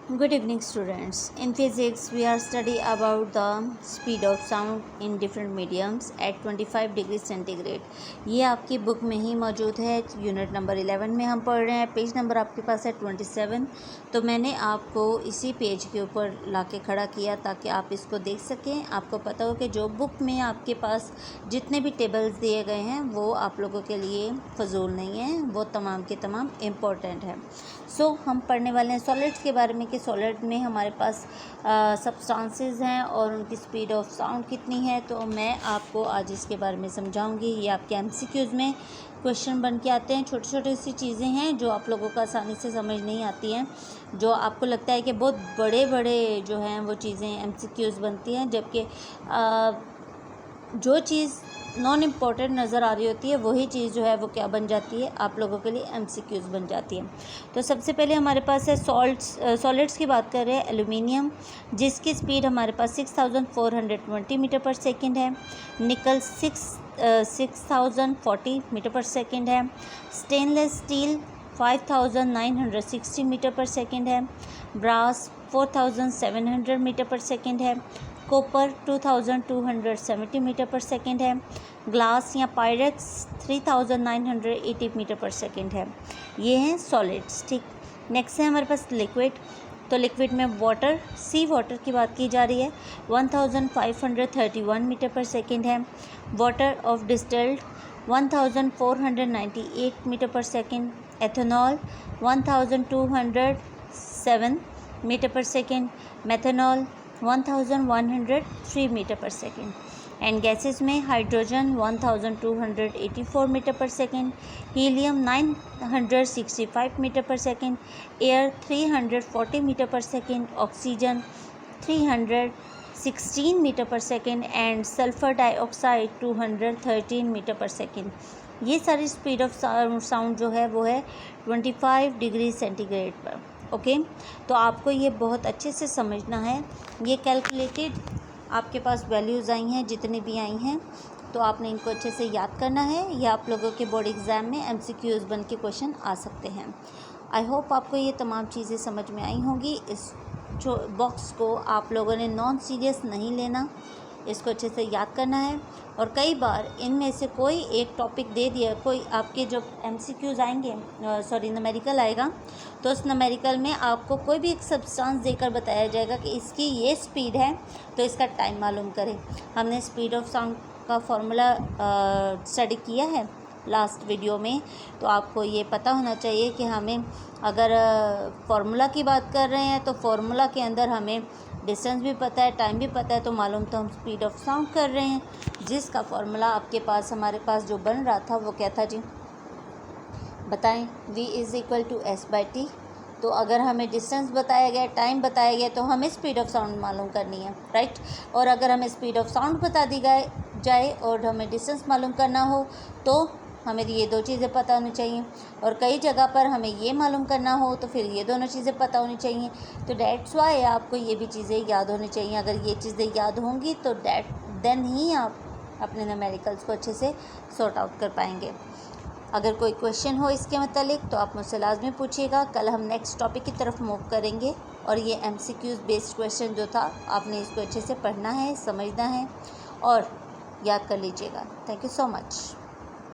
Good evening students. In physics we are study about the speed of sound in different mediums at 25 degree centigrade. ये आपकी book में ही मौजूद है। Unit number 11 में हम पढ़ रहे हैं। पेज नंबर आपके पास है 27। तो मैंने आपको इसी पेज के ऊपर लाके खड़ा किया ताकि आप इसको देख सकें। आपको पता हो कि जो बुक में आपके पास जितने भी टेबल्स दिए गए हैं वो आप लोगों के लिए फजूल नहीं है, वो तमाम के तमाम इम्पोर्टेंट है। हम पढ़ने वाले हैं सॉलिड्स के बारे में कि सॉलिड में हमारे पास सब्सटेंसेस हैं और उनकी स्पीड ऑफ साउंड कितनी है। तो मैं आपको आज इसके बारे में समझाऊंगी। ये आपके एमसीक्यूज़ में क्वेश्चन बन के आते हैं। छोटी छोटी सी चीज़ें हैं जो आप लोगों को आसानी से समझ नहीं आती हैं, जो आपको लगता है कि बहुत बड़े बड़े जो हैं वो चीज़ें एमसीक्यूज़ बनती हैं, जबकि जो चीज़ नॉन इम्पॉर्टेंट नज़र आ रही होती है वही चीज़ जो है वो क्या बन जाती है, आप लोगों के लिए एमसीक्यूज़ बन जाती है। तो सबसे पहले हमारे पास है सॉलिड्स की बात कर रहे हैं। एल्यूमिनियम, जिसकी स्पीड हमारे पास 6420 मीटर पर सेकंड है। निकल 6040 मीटर पर सेकंड है। स्टेनलेस स्टील 5960 मीटर पर सेकंड है। ब्रास 4700 मीटर पर सेकंड है। कॉपर 2270 मीटर पर सेकंड है। ग्लास या पायरेक्स 3980 मीटर पर सेकंड है। ये हैं सॉलिड्स। ठीक, नेक्स्ट है हमारे पास लिक्विड। तो लिक्विड में वाटर, सी वाटर की बात की जा रही है, 1531 मीटर पर सेकंड है। वाटर ऑफ डिस्टिल्ड 1498 मीटर पर सेकंड। एथेनॉल 1207 मीटर पर सेकंड। मेथनॉल 1103 मीटर पर सेकंड। एंड गैसेस में हाइड्रोजन 1284 मीटर पर सेकंड। हीलियम 965 मीटर पर सेकंड। एयर 340 मीटर पर सेकंड। ऑक्सीजन 316 मीटर पर second and sulphur dioxide 213 metre पर सेकंड। ये सारी स्पीड ऑफ साउंड जो है वो है 25 डिग्री सेंटीग्रेड पर। ओके, तो आपको ये बहुत अच्छे से समझना है। ये कैलकुलेटेड आपके पास वैल्यूज़ आई हैं, जितनी भी आई हैं, तो आपने इनको अच्छे से याद करना है। ये आप लोगों के बोर्ड एग्ज़ाम में एमसीक्यूज़ बन के क्वेश्चन आ सकते हैं। आई होप आपको ये तमाम चीज़ें समझ में आई होंगी। इस जो बॉक्स को आप लोगों ने नॉन सीरियस नहीं लेना, इसको अच्छे से याद करना है। और कई बार इनमें से कोई एक टॉपिक दे दिया, कोई आपके जो एमसीक्यूज़ आएंगे, न्यूमेरिकल आएगा, तो उस न्यूमेरिकल में आपको कोई भी एक सब्सटेंस देकर बताया जाएगा कि इसकी ये स्पीड है तो इसका टाइम मालूम करें। हमने स्पीड ऑफ साउंड का फॉर्मूला स्टडी किया है लास्ट वीडियो में, तो आपको ये पता होना चाहिए कि हमें अगर फार्मूला की बात कर रहे हैं तो फार्मूला के अंदर हमें डिस्टेंस भी पता है, टाइम भी पता है, तो मालूम तो हम स्पीड ऑफ साउंड कर रहे हैं। जिसका फार्मूला आपके पास हमारे पास जो बन रहा था वो क्या था जी, बताएं। v = s/t। तो अगर हमें डिस्टेंस बताया गया, टाइम बताया गया, तो हमें स्पीड ऑफ साउंड मालूम करनी है, राइट। और अगर हमें स्पीड ऑफ साउंड बता दी जाए और हमें डिस्टेंस मालूम करना हो तो हमें ये दो चीज़ें पता होनी चाहिए। और कई जगह पर हमें ये मालूम करना हो तो फिर ये दोनों चीज़ें पता होनी चाहिए। तो डैट्स वाई आपको ये भी चीज़ें याद होनी चाहिए। अगर ये चीज़ें याद होंगी तो देन ही आप अपने न्यूमेरिकल्स को अच्छे से सॉर्ट आउट कर पाएंगे। अगर कोई क्वेश्चन हो इसके मतलब तो आप मुझसे लाजमी पूछिएगा। कल हम नेक्स्ट टॉपिक की तरफ मूव करेंगे और ये एमसीक्यूज़ बेस्ड क्वेश्चन जो था, आपने इसको अच्छे से पढ़ना है, समझना है और याद कर लीजिएगा। Thank you so much.